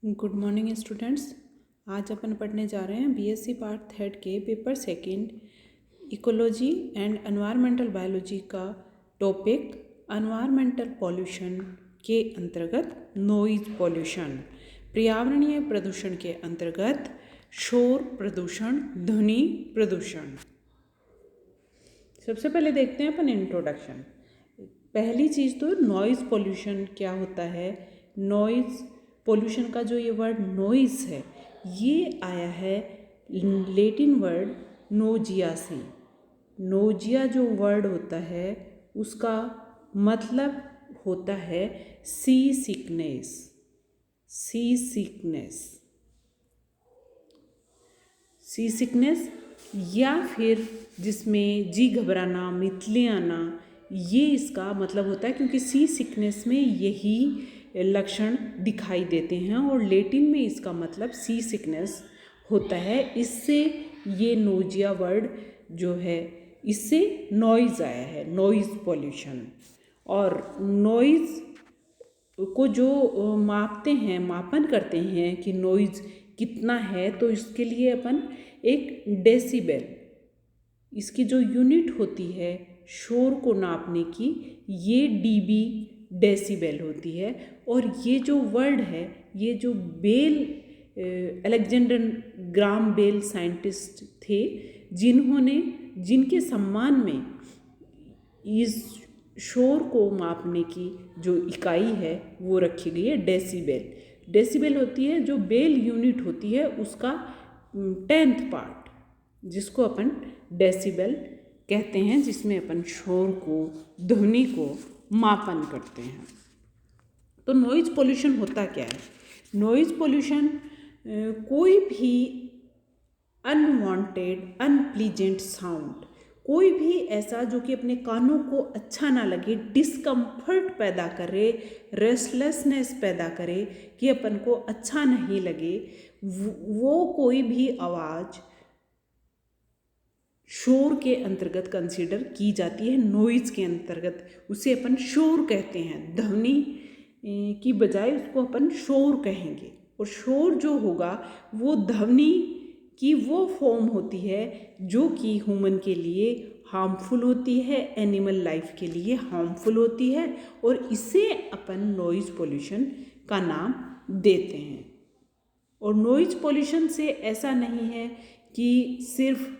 Good morning students. आज अपन पढ़ने जा रहे हैं बीएससी पार्ट थर्ड के paper second ecology and environmental biology का टॉपिक एनवायरमेंटल पॉल्यूशन के अंतर्गत नॉइज पॉल्यूशन, पर्यावरणीय प्रदूषण के अंतर्गत शोर प्रदूषण, ध्वनि प्रदूषण। सबसे पहले देखते हैं अपन इंट्रोडक्शन। पहली चीज़ तो नॉइज़ पॉल्यूशन क्या होता है। नॉइज़ पॉल्यूशन का जो ये वर्ड नॉइज़ है ये आया है लैटिन वर्ड नोजिया से। नोजिया जो वर्ड होता है उसका मतलब होता है सी सिकनेस। सी सिकनेस, सी सिकनेस या फिर जिसमें जी घबराना, मितले आना, ये इसका मतलब होता है, क्योंकि सी सिकनेस में यही लक्षण दिखाई देते हैं और लैटिन में इसका मतलब सी सिकनेस होता है। इससे ये नोजिया वर्ड जो है इससे नॉइज़ आया है, नॉइज़ पॉल्यूशन। और नॉइज़ को जो मापते हैं, मापन करते हैं कि नॉइज़ कितना है, तो इसके लिए अपन एक डेसिबल, इसकी जो यूनिट होती है शोर को नापने की, ये डीबी डेसिबल होती है। और ये जो वर्ड है, ये जो bell, Alexander Graham Bell scientist थे, जिनके सम्मान में इस शोर को मापने की जो इकाई है वो रखी गई है डेसिबल। डेसिबल होती है जो बेल यूनिट होती है उसका 10th पार्ट, जिसको अपन डेसिबल कहते हैं, जिसमें अपन शोर को, ध्वनि को मापन करते हैं। तो नॉइज़ पोल्यूशन होता क्या है। नॉइज़ पोल्यूशन कोई भी अनवांटेड, अनप्लीजेंट साउंड, कोई भी ऐसा जो कि अपने कानों को अच्छा ना लगे, डिस्कम्फर्ट पैदा करे, रेस्टलेसनेस पैदा करे, कि अपन को अच्छा नहीं लगे, वो कोई भी आवाज़ शोर के अंतर्गत कंसीडर की जाती है, नॉइज़ के अंतर्गत। उसे अपन शोर कहते हैं, ध्वनि की बजाय उसको अपन शोर कहेंगे। और शोर जो होगा वो ध्वनि की वो फॉर्म होती है जो कि ह्यूमन के लिए हार्मफुल होती है, एनिमल लाइफ के लिए हार्मफुल होती है, और इसे अपन नॉइज़ पोल्यूशन का नाम देते हैं। और नॉइज़ पोल्यूशन से ऐसा नहीं है कि सिर्फ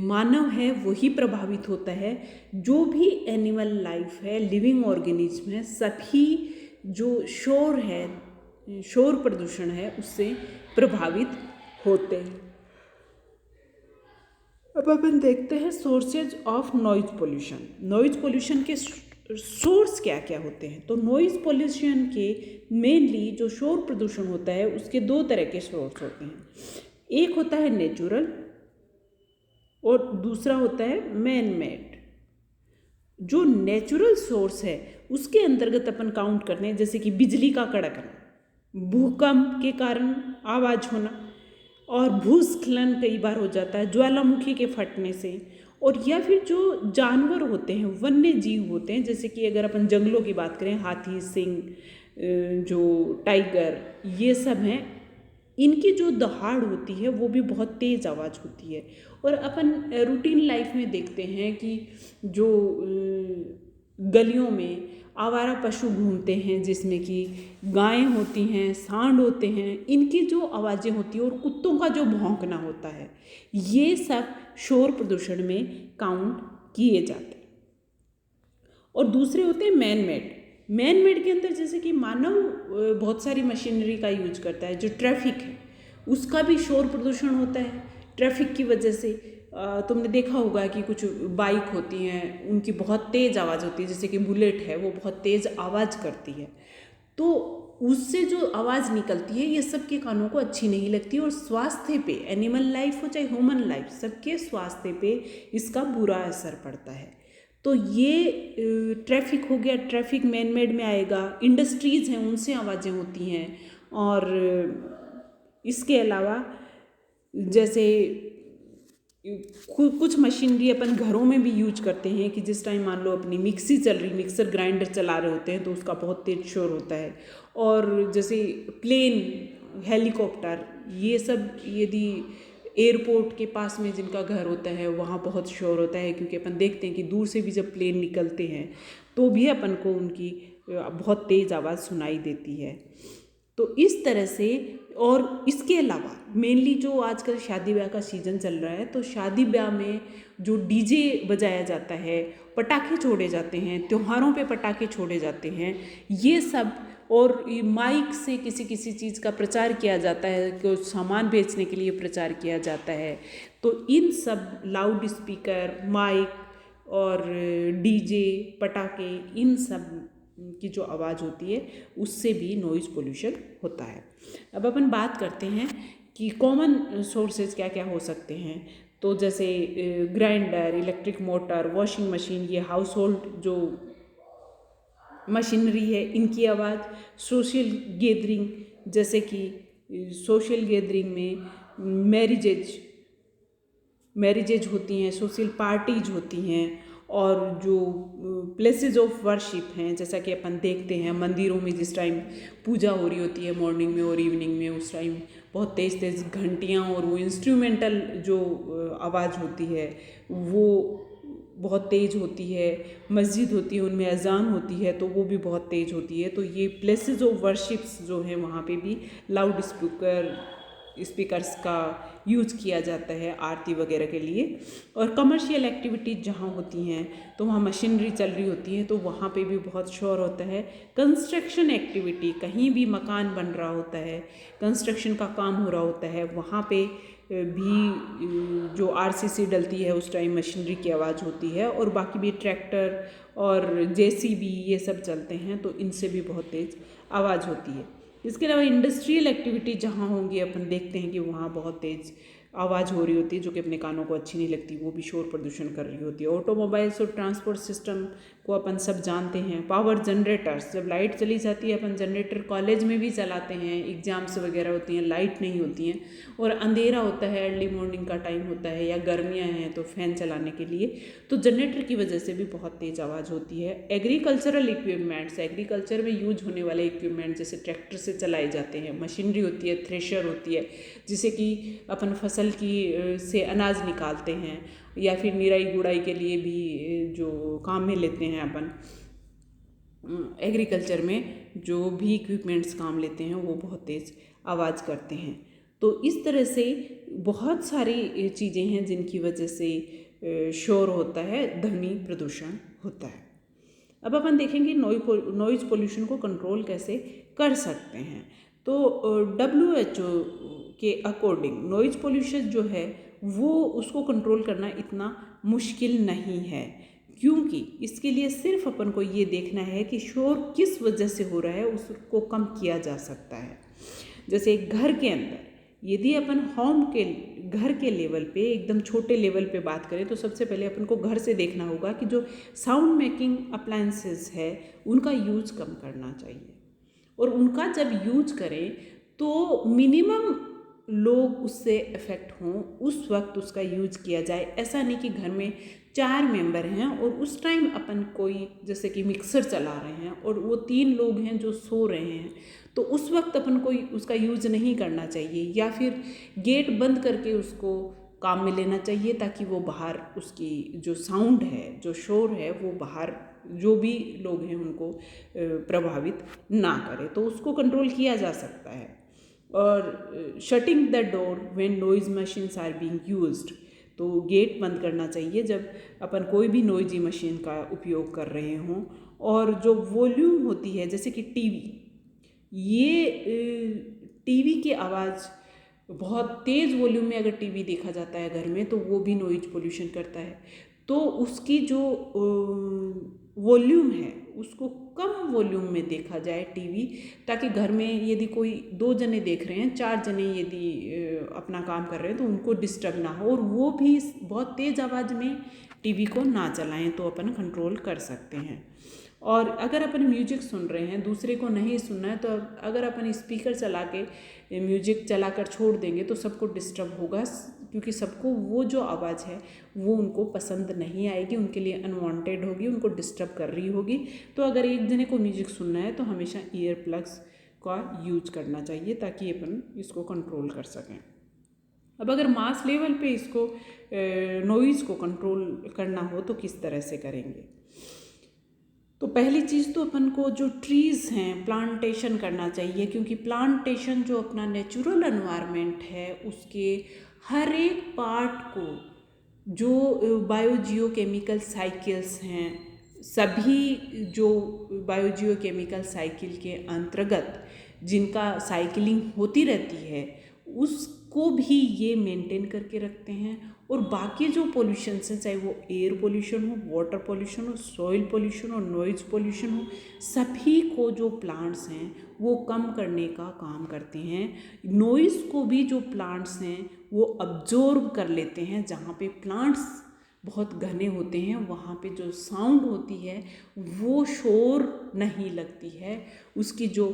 मानव है वही प्रभावित होता है, जो भी एनिमल लाइफ है, लिविंग ऑर्गेनिज्म है, सभी जो शोर है, शोर प्रदूषण है, उससे प्रभावित होते हैं। अब अपन देखते हैं sources of noise pollution. Noise pollution के सोर्स क्या क्या होते हैं। तो नॉइज़ पोल्यूशन के मेनली जो शोर प्रदूषण होता है उसके दो तरह के सोर्स होते हैं। एक होता है नेचुरल और दूसरा होता है मैन मेड। जो नेचुरल सोर्स है उसके अंतर्गत अपन काउंट करते हैं, जैसे कि बिजली का कड़कना, भूकंप के कारण आवाज़ होना, और भूस्खलन कई बार हो जाता है ज्वालामुखी के फटने से। और या फिर जो जानवर होते हैं, वन्य जीव होते हैं, जैसे कि अगर अपन जंगलों की बात करें, हाथी, सिंह, जो टाइगर, ये सब हैं, इनकी जो दहाड़ होती है वो भी बहुत तेज़ आवाज़ होती है। और अपन रूटीन लाइफ में देखते हैं कि जो गलियों में आवारा पशु घूमते हैं, जिसमें कि गायें होती हैं, सांड होते हैं, इनकी जो आवाज़ें होती हैं और कुत्तों का जो भौंकना होता है, ये सब शोर प्रदूषण में काउंट किए जाते हैं। और दूसरे होते हैं मैन मेड। मैन मेड के अंदर जैसे कि मानव बहुत सारी मशीनरी का यूज करता है। जो ट्रैफिक है उसका भी शोर प्रदूषण होता है। ट्रैफिक की वजह से तुमने देखा होगा कि कुछ बाइक होती हैं, उनकी बहुत तेज़ आवाज़ होती है, जैसे कि बुलेट है, वो बहुत तेज़ आवाज़ करती है, तो उससे जो आवाज़ निकलती है ये सबके कानों को अच्छी नहीं लगती, और स्वास्थ्य पे, एनिमल लाइफ हो चाहे ह्यूमन लाइफ, सबके स्वास्थ्य पे इसका बुरा असर पड़ता है। तो ये ट्रैफिक हो गया, ट्रैफिक मैन मेड में आएगा। इंडस्ट्रीज़ हैं, उनसे आवाज़ें होती हैं। और इसके अलावा जैसे कुछ मशीनरी अपन घरों में भी यूज करते हैं कि जिस टाइम मान लो अपनी मिक्सी चल रही, मिक्सर ग्राइंडर चला रहे होते हैं तो उसका बहुत तेज शोर होता है। और जैसे प्लेन, हेलीकॉप्टर, ये सब यदि एयरपोर्ट के पास में जिनका घर होता है वहाँ बहुत शोर होता है, क्योंकि अपन देखते हैं कि दूर से भी जब प्लेन निकलते हैं तो भी अपन को उनकी बहुत तेज़ आवाज़ सुनाई देती है। तो इस तरह से, और इसके अलावा मेनली जो आजकल शादी ब्याह का सीज़न चल रहा है, तो शादी ब्याह में जो डीजे बजाया जाता है, पटाखे छोड़े जाते हैं, त्योहारों पे पटाखे छोड़े जाते हैं, ये सब, और ये माइक से किसी किसी चीज़ का प्रचार किया जाता है, कुछ सामान बेचने के लिए प्रचार किया जाता है। तो इन सब लाउड स्पीकर, माइक और डीजे, पटाखे, इन सब की जो आवाज़ होती है उससे भी नॉइज़ पोल्यूशन होता है। अब अपन बात करते हैं कि कॉमन सोर्सेज क्या क्या हो सकते हैं। तो जैसे grinder, electric motor, washing machine, ये हाउस होल्ड जो मशीनरी है, इनकी आवाज़। सोशल गैदरिंग, जैसे कि सोशल गैदरिंग में मैरिजेज होती हैं, सोशल पार्टीज होती हैं, और जो प्लेसेस ऑफ वर्शिप हैं, जैसा कि अपन देखते हैं मंदिरों में जिस टाइम पूजा हो रही होती है मॉर्निंग में और इवनिंग में, उस टाइम बहुत तेज़ तेज़ घंटियाँ और वो इंस्ट्रूमेंटल जो आवाज़ होती है वो बहुत तेज़ होती है। मस्जिद होती है, उनमें अजान होती है तो वो भी बहुत तेज़ होती है। तो ये प्लेसेस ऑफ वर्शिप्स जो हैं वहाँ पे भी लाउड स्पीकर्स का यूज़ किया जाता है आरती वगैरह के लिए। और कमर्शियल एक्टिविटीज़ जहाँ होती हैं तो वहाँ मशीनरी चल रही होती है तो वहाँ पे भी बहुत शोर होता है। कंस्ट्रक्शन एक्टिविटी, कहीं भी मकान बन रहा होता है, कंस्ट्रक्शन का काम हो रहा होता है, वहाँ पे भी जो आरसीसी डलती है उस टाइम मशीनरी की आवाज़ होती है। और बाकी भी ट्रैक्टर और जेसीबी ये सब चलते हैं तो इनसे भी बहुत तेज़ आवाज़ होती है। इसके अलावा इंडस्ट्रियल एक्टिविटी जहाँ होंगी, अपन देखते हैं कि वहाँ बहुत तेज़ आवाज़ हो रही होती है जो कि अपने कानों को अच्छी नहीं लगती, वो भी शोर प्रदूषण कर रही होती है। ऑटोमोबाइल्स और ट्रांसपोर्ट सिस्टम को अपन सब जानते हैं। पावर जनरेटर्स, जब लाइट चली जाती है, अपन जनरेटर कॉलेज में भी चलाते हैं, एग्जाम्स वगैरह होती हैं, लाइट नहीं होती हैं और अंधेरा होता है, अर्ली मॉर्निंग का टाइम होता है या गर्मियाँ हैं तो फ़ैन चलाने के लिए, तो जनरेटर की वजह से भी बहुत तेज़ आवाज़ होती है। एग्रीकल्चरल इक्विपमेंट्स, एग्रीकल्चर में यूज होने वाले इक्विपमेंट जैसे ट्रैक्टर से चलाए जाते हैं, मशीनरी होती है, थ्रेशर होती है जिसे कि अपन फसल की से अनाज निकालते हैं, या फिर निराई गुड़ाई के लिए भी जो काम में लेते हैं अपन एग्रीकल्चर में, जो भी इक्विपमेंट्स काम लेते हैं वो बहुत तेज़ आवाज़ करते हैं। तो इस तरह से बहुत सारी चीज़ें हैं जिनकी वजह से शोर होता है, ध्वनि प्रदूषण होता है। अब अपन देखेंगे नॉइज़ पोल्यूशन को कंट्रोल कैसे कर सकते हैं। तो WHO के अकॉर्डिंग नॉइज़ पोल्यूशन जो है वो उसको कंट्रोल करना इतना मुश्किल नहीं है, क्योंकि इसके लिए सिर्फ अपन को ये देखना है कि शोर किस वजह से हो रहा है, उसको कम किया जा सकता है। जैसे घर के अंदर यदि अपन घर के लेवल पे, एकदम छोटे लेवल पे बात करें तो सबसे पहले अपन को घर से देखना होगा कि जो साउंड मेकिंग अप्लायंसेस है उनका यूज़ कम करना चाहिए, और उनका जब यूज करें तो मिनिमम लोग उससे इफ़ेक्ट हों उस वक्त उसका यूज किया जाए। ऐसा नहीं कि घर में 4 मेंबर हैं और उस टाइम अपन कोई जैसे कि मिक्सर चला रहे हैं और वो 3 लोग हैं जो सो रहे हैं, तो उस वक्त अपन को उसका यूज नहीं करना चाहिए, या फिर गेट बंद करके उसको काम में लेना चाहिए ताकि वो बाहर उसकी जो साउंड है, जो शोर है, वो बाहर जो भी लोग हैं उनको प्रभावित ना करे, तो उसको कंट्रोल किया जा सकता है। और shutting the door when noise machines are being used, तो गेट बंद करना चाहिए जब अपन कोई भी नॉइजी मशीन का उपयोग कर रहे हों। और जो वॉल्यूम होती है, जैसे कि टीवी, ये टीवी की आवाज़ बहुत तेज़ वॉल्यूम में अगर टीवी देखा जाता है घर में तो वो भी नॉइज पोल्यूशन करता है। तो उसकी जो वॉल्यूम है उसको कम वॉल्यूम में देखा जाए टीवी, ताकि घर में यदि कोई 2 जने देख रहे हैं, 4 जने यदि अपना काम कर रहे हैं तो उनको डिस्टर्ब ना हो, और वो भी बहुत तेज़ आवाज़ में टीवी को ना चलाएं, तो अपन कंट्रोल कर सकते हैं। और अगर अपन म्यूजिक सुन रहे हैं, दूसरे को नहीं सुनना है, तो अगर अपन स्पीकर चला के म्यूजिक चलाकर छोड़ देंगे तो सबको डिस्टर्ब होगा, क्योंकि सबको वो जो आवाज़ है वो उनको पसंद नहीं आएगी, उनके लिए अनवांटेड होगी, उनको डिस्टर्ब कर रही होगी। तो अगर एक जने को म्यूजिक सुनना है तो हमेशा ईयर प्लग्स का यूज करना चाहिए ताकि अपन इसको कंट्रोल कर सकें। अब अगर मास लेवल पे इसको नॉइज़ को कंट्रोल करना हो तो किस तरह से करेंगे? तो पहली चीज़ तो अपन को जो ट्रीज़ हैं प्लांटेशन करना चाहिए, क्योंकि प्लांटेशन जो अपना नेचुरल एनवायरनमेंट है उसके हर एक पार्ट को, जो बायोजियोकेमिकल साइकिल्स हैं, सभी जो बायोजियोकेमिकल साइकिल के अंतर्गत जिनका साइकिलिंग होती रहती है उसको भी ये मेंटेन करके रखते हैं। और बाकी जो पोल्यूशंस हैं, चाहे वो एयर पोल्यूशन हो, वाटर पोल्यूशन हो, सॉइल पोल्यूशन हो, नॉइज़ पोल्यूशन हो, सभी को जो प्लांट्स हैं वो कम करने का काम करते हैं। नॉइज़ को भी जो प्लांट्स हैं वो अब्जॉर्ब कर लेते हैं। जहाँ पे प्लांट्स बहुत घने होते हैं वहाँ पे जो साउंड होती है वो शोर नहीं लगती है, उसकी जो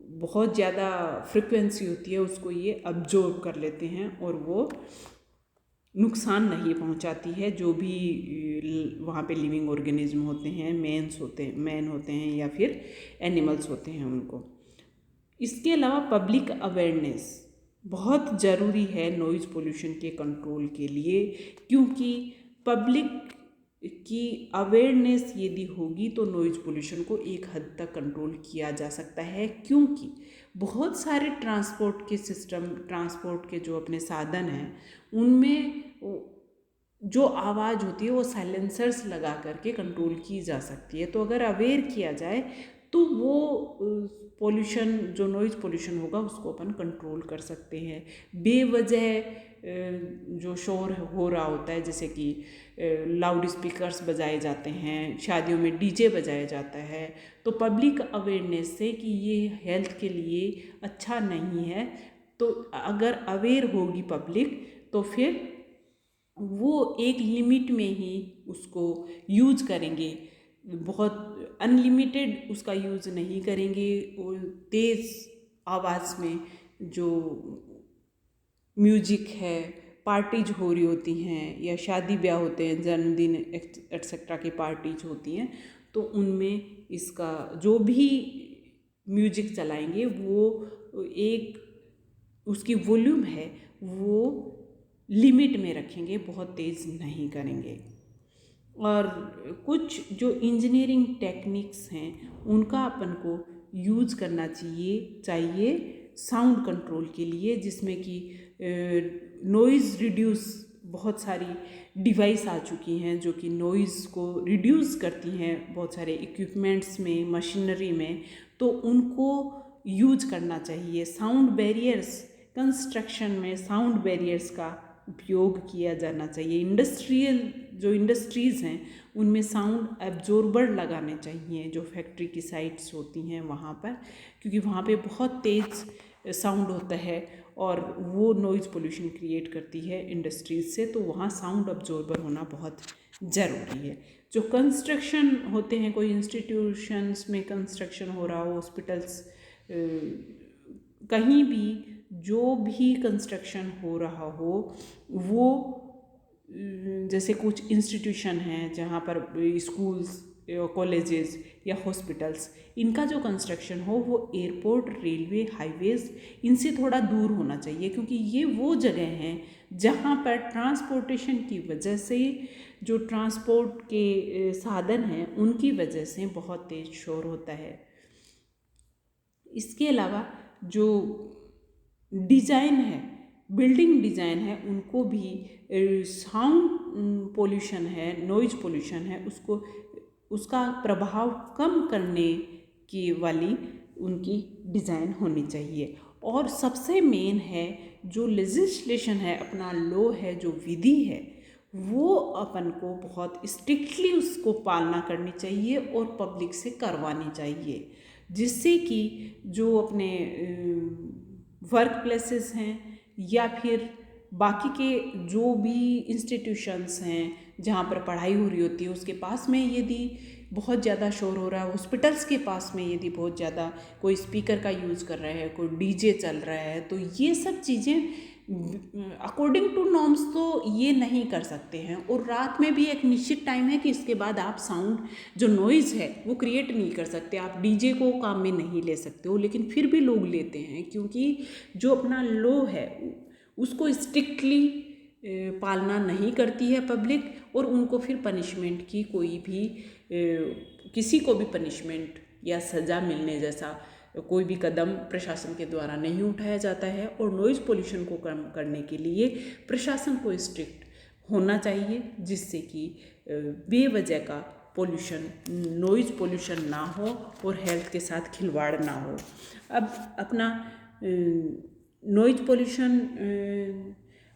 बहुत ज़्यादा फ्रिक्वेंसी होती है उसको ये अब्जॉर्ब कर लेते हैं और वो नुकसान नहीं पहुंचाती है। जो भी वहाँ पे लिविंग ऑर्गेनिज्म होते हैं, मैन होते हैं या फिर एनिमल्स होते हैं उनको। इसके अलावा पब्लिक अवेयरनेस बहुत ज़रूरी है नॉइज़ पोल्यूशन के कंट्रोल के लिए, क्योंकि पब्लिक की अवेयरनेस यदि होगी तो नॉइज़ पोल्यूशन को एक हद तक कंट्रोल किया जा सकता है। क्योंकि बहुत सारे ट्रांसपोर्ट के सिस्टम, ट्रांसपोर्ट के जो अपने साधन हैं उनमें जो आवाज़ होती है वो साइलेंसर्स लगा करके कंट्रोल की जा सकती है। तो अगर अवेयर किया जाए तो वो पोल्यूशन, जो नॉइज़ पोल्यूशन होगा उसको अपन कंट्रोल कर सकते हैं। बेवजह जो शोर हो रहा होता है, जैसे कि लाउड स्पीकर्स बजाए जाते हैं, शादियों में डीजे बजाया जाता है, तो पब्लिक अवेयरनेस से कि ये हेल्थ के लिए अच्छा नहीं है, तो अगर अवेयर होगी पब्लिक तो फिर वो एक लिमिट में ही उसको यूज करेंगे, बहुत अनलिमिटेड उसका यूज़ नहीं करेंगे। और तेज़ आवाज़ में जो म्यूजिक है, पार्टीज हो रही होती हैं या शादी ब्याह होते हैं, जन्मदिन एक्सेट्रा की पार्टीज होती हैं, तो उनमें इसका जो भी म्यूजिक चलाएंगे वो एक उसकी वॉल्यूम है वो लिमिट में रखेंगे, बहुत तेज़ नहीं करेंगे। और कुछ जो इंजीनियरिंग टेक्निक्स हैं उनका अपन को यूज़ करना चाहिए साउंड कंट्रोल के लिए, जिसमें कि नॉइज़ रिड्यूस, बहुत सारी डिवाइस आ चुकी हैं जो कि नॉइज़ को रिड्यूस करती हैं बहुत सारे इक्विपमेंट्स में, मशीनरी में, तो उनको यूज करना चाहिए। साउंड बैरियर्स, कंस्ट्रक्शन में साउंड बैरियर्स का उपयोग किया जाना चाहिए। जो इंडस्ट्रीज़ हैं उनमें साउंड एब्जॉर्बर लगाने चाहिए, जो फैक्ट्री की साइट्स होती हैं वहाँ पर, क्योंकि वहाँ पे बहुत तेज़ साउंड होता है और वो नॉइज़ पोल्यूशन क्रिएट करती है इंडस्ट्रीज़ से, तो वहाँ साउंड एब्जॉर्बर होना बहुत ज़रूरी है। जो कंस्ट्रक्शन होते हैं, कोई इंस्टीट्यूशंस में कंस्ट्रक्शन हो रहा हो, हॉस्पिटल्स, कहीं भी जो भी कंस्ट्रक्शन हो रहा हो, वो जैसे कुछ इंस्टीट्यूशन हैं जहाँ पर स्कूल्स, कॉलेजेस या हॉस्पिटल्स, इनका जो कंस्ट्रक्शन हो वो एयरपोर्ट, रेलवे, हाईवेज, इनसे थोड़ा दूर होना चाहिए, क्योंकि ये वो जगह हैं जहाँ पर ट्रांसपोर्टेशन की वजह से, जो ट्रांसपोर्ट के साधन हैं उनकी वजह से बहुत तेज़ शोर होता है। इसके अलावा जो डिज़ाइन है, बिल्डिंग डिज़ाइन है, उनको भी साउंड पोल्यूशन है, नॉइज़ पोल्यूशन है, उसका प्रभाव कम करने की वाली उनकी डिज़ाइन होनी चाहिए। और सबसे मेन है जो लेजिस्लेशन है, अपना लॉ है, जो विधि है, वो अपन को बहुत स्ट्रिक्टली उसको पालना करनी चाहिए और पब्लिक से करवानी चाहिए, जिससे कि जो अपने वर्क प्लेसेस हैं या फिर बाकी के जो भी इंस्टीट्यूशंस हैं जहाँ पर पढ़ाई हो रही होती है उसके पास में यदि बहुत ज़्यादा शोर हो रहा है, हॉस्पिटल्स के पास में यदि बहुत ज़्यादा कोई स्पीकर का यूज़ कर रहा है, कोई डीजे चल रहा है, तो ये सब चीज़ें अकॉर्डिंग टू नॉर्म्स तो ये नहीं कर सकते हैं, और रात में भी एक निश्चित टाइम है कि इसके बाद आप साउंड जो नॉइज़ है वो क्रिएट नहीं कर सकते। आप डीजे को काम में नहीं ले सकते हो, लेकिन फिर भी लोग लेते हैं क्योंकि जो अपना लॉ है उसको स्ट्रिक्टली पालना नहीं करती है पब्लिक, और उनको फिर पनिशमेंट की कोई भी किसी को भी पनिशमेंट या सज़ा मिलने जैसा कोई भी कदम प्रशासन के द्वारा नहीं उठाया जाता है। और नॉइज़ पोल्यूशन को कम करने के लिए प्रशासन को स्ट्रिक्ट होना चाहिए, जिससे कि बेवजह का पोल्यूशन, नॉइज़ पोल्यूशन ना हो और हेल्थ के साथ खिलवाड़ ना हो। अब अपना नॉइज़ पोल्यूशन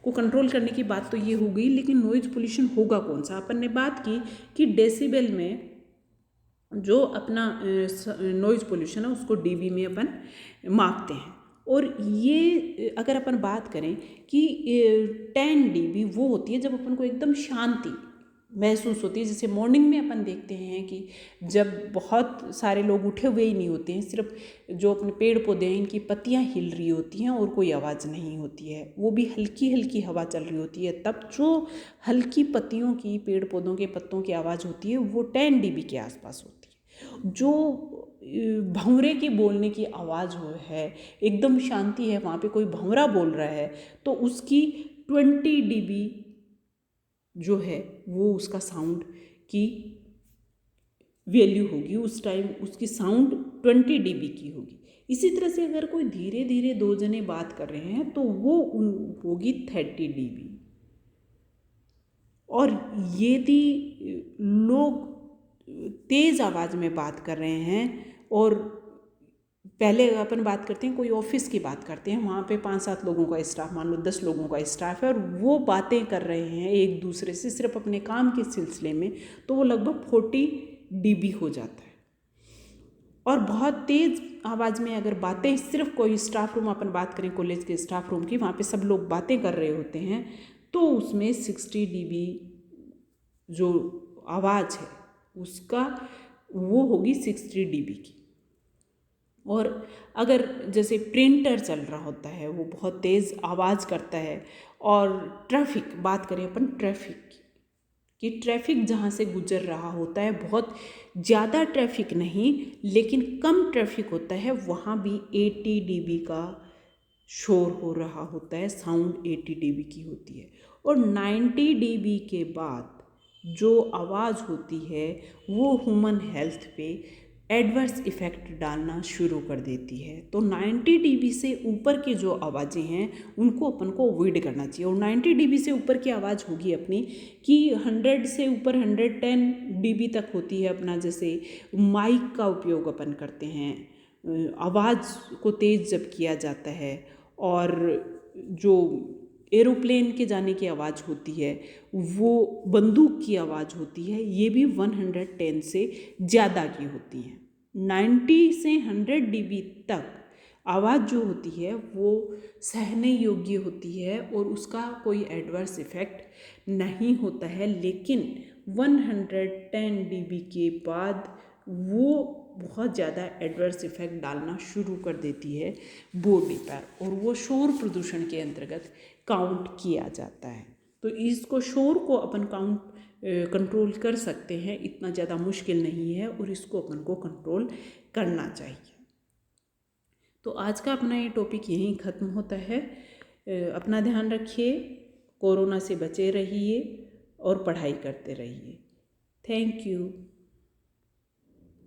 को कंट्रोल करने की बात तो ये हो गई, लेकिन नॉइज़ पोल्यूशन होगा कौन सा। अपन ने बात की कि डेसिबल में जो अपना नॉइज़ पोल्यूशन है उसको डीबी में अपन मापते हैं। और ये अगर अपन बात करें कि 10 dB वो होती है जब अपन को एकदम शांति महसूस होती है। जैसे मॉर्निंग में अपन देखते हैं कि जब बहुत सारे लोग उठे हुए ही नहीं होते हैं, सिर्फ जो अपने पेड़ पौधे हैं इनकी पत्तियां हिल रही होती हैं और कोई आवाज़ नहीं होती है, वो भी हल्की हल्की हवा चल रही होती है, तब जो हल्की पत्तियों की, पेड़ पौधों के पत्तों की आवाज़ होती है वो 10 dB के आसपास होती है। जो भंवरे की बोलने की आवाज़ है, एकदम शांति है, वहाँ पे कोई भंवरा बोल रहा है तो उसकी 20 dB जो है वो उसका साउंड की वैल्यू होगी, उस टाइम उसकी साउंड 20 dB की होगी। इसी तरह से अगर कोई धीरे धीरे दो जने बात कर रहे हैं तो वो होगी 30 dB। और यदि लोग तेज़ आवाज़ में बात कर रहे हैं, और पहले अपन बात करते हैं कोई ऑफिस की बात करते हैं, वहाँ पे 5-7 लोगों का स्टाफ, मान लो 10 लोगों का स्टाफ है और वो बातें कर रहे हैं एक दूसरे से सिर्फ अपने काम के सिलसिले में, तो वो लगभग 40 dB हो जाता है। और बहुत तेज़ आवाज़ में अगर बातें, सिर्फ कोई स्टाफ रूम अपन बात करें कॉलेज के स्टाफ रूम की, वहाँ पे सब लोग बातें कर रहे होते हैं, तो उसमें 60 dB जो आवाज़ है उसका वो होगी 60 dB की। और अगर जैसे प्रिंटर चल रहा होता है वो बहुत तेज़ आवाज़ करता है, और ट्रैफिक बात करें अपन ट्रैफिक कि ट्रैफिक जहाँ से गुजर रहा होता है, बहुत ज़्यादा ट्रैफिक नहीं लेकिन कम ट्रैफिक होता है, वहाँ भी 80 dB का शोर हो रहा होता है, साउंड 80 dB की होती है। और 90 dB के बाद जो आवाज़ होती है वो ह्यूमन हेल्थ पे एडवर्स इफ़ेक्ट डालना शुरू कर देती है। तो 90 dB से ऊपर की जो आवाज़ें हैं उनको अपन को अवॉइड करना चाहिए। और 90 dB से ऊपर की आवाज़ होगी अपनी कि 100 से ऊपर 110 dB तक होती है अपना, जैसे माइक का उपयोग अपन करते हैं, आवाज़ को तेज़ जब किया जाता है, और जो एरोप्लेन के जाने की आवाज़ होती है, वो बंदूक की आवाज़ होती है, ये भी 110 से ज़्यादा की होती हैं। 90 से 100 dB तक आवाज़ जो होती है वो सहने योग्य होती है और उसका कोई एडवर्स इफ़ेक्ट नहीं होता है, लेकिन 110 dB के बाद वो बहुत ज़्यादा एडवर्स इफ़ेक्ट डालना शुरू कर देती है बॉडी पर, और वो शोर प्रदूषण के अंतर्गत काउंट किया जाता है। तो इसको, शोर को अपन कंट्रोल कर सकते हैं, इतना ज़्यादा मुश्किल नहीं है, और इसको अपन को कंट्रोल करना चाहिए। तो आज का अपना ये टॉपिक यहीं ख़त्म होता है। अपना ध्यान रखिए, कोरोना से बचे रहिए और पढ़ाई करते रहिए। Thank you.